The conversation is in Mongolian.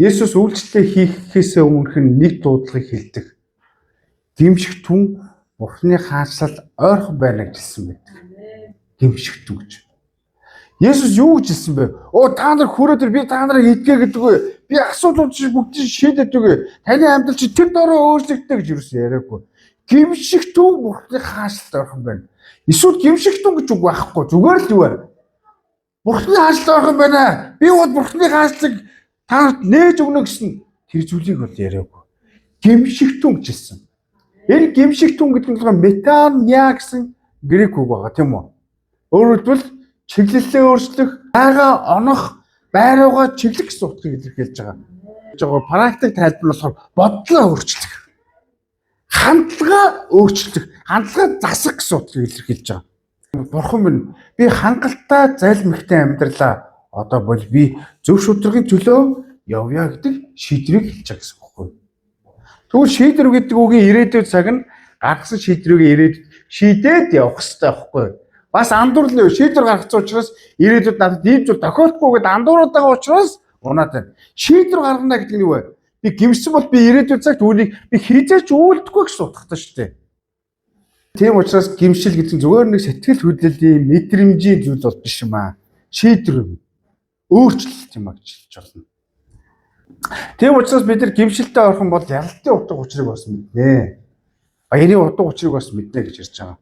Есүс үйлчлэлээ хийхээс өмнөх нэг дуудлагыг хэлдэг. Гимшигтэн Бурхны хаанчлал ойрхон байна гэж хэлсэн байдаг. Гимшигтэн гэж. Есүс юу гэж хэлсэн бэ? Та нар хүрээдэр би та нарыг эдгээ гэдэг үү? Би асуудлууд чи бүгдийг шийдэдэг үү? Таны амьдрал чи тэр дороо өөрчлөгдөө гэж юусэн яриаггүй. Гимшигтэн Бурхны хаанчлал ойрхон байна. Эсвэл гимшигтэн гэж үг байхгүй. Зүгээр л юу вэ? Бурхны хаанчлал ойрхон байна. Би бол Бурхны хаанчлалыг та нээж өгнө гэсэн тэр зүйлийг бол яриаггүй. Гимшигтэн гэж хэлсэн. Энэ гимшигтэн гэдэг нь метаноя гэсэн грек үг байгаа тийм үү? Өөрөөр хэлбэл чиглэлээ өөрчлөх, байга онох, байруугаа чиглэх гэсэн утгыг илэрхийлж байгаа. Практик тайлбар болохоор бодлоо өөрчлөх. Хандлага өөрчлөх, хандлага засах гэсэн утгыг илэрхийлж байгаа. Бурхан минь би хангалттай залмигтай амьдралаа. Одоо бол би зөв шударгын төлөө явъя гэдэг шийдвэрийг хэлж байгаа гэсэн үг байхгүй. Тэгвэл шийдвэр гэдэг үгийн ирээдүйд цаг нь гаргасан шийдвэрийг ирээдүйд шийдээд явах хэрэгтэй байхгүй. Бас андуурлын шийдвэр гаргасан учраас ирээдүйд надад ийм зүйл тохиолдохгүй гэдээ андуураад байгаа учраас унаад байна. Шийдвэр гаргана гэдэг нь юу вэ? Би гимсэн бол би ирээдүйд цагт үүнийг би хизээч үйлдэхгүй гэсэн утгатай шүү дээ. Тийм учраас гимшил гэдэг нь зүгээр нэг сэтгэл хөдлөлийн мэдрэмжийн зүйл бол биш юм аа. Шийдвэр өөрчлөлт юм а гэж хэлж байна. Тийм учраас бид нар гимшилтэй орхон бол ялалтын утга учирыг бас мэднэ. Баярын утга учирыг бас мэднэ гэж ярьж байгаа.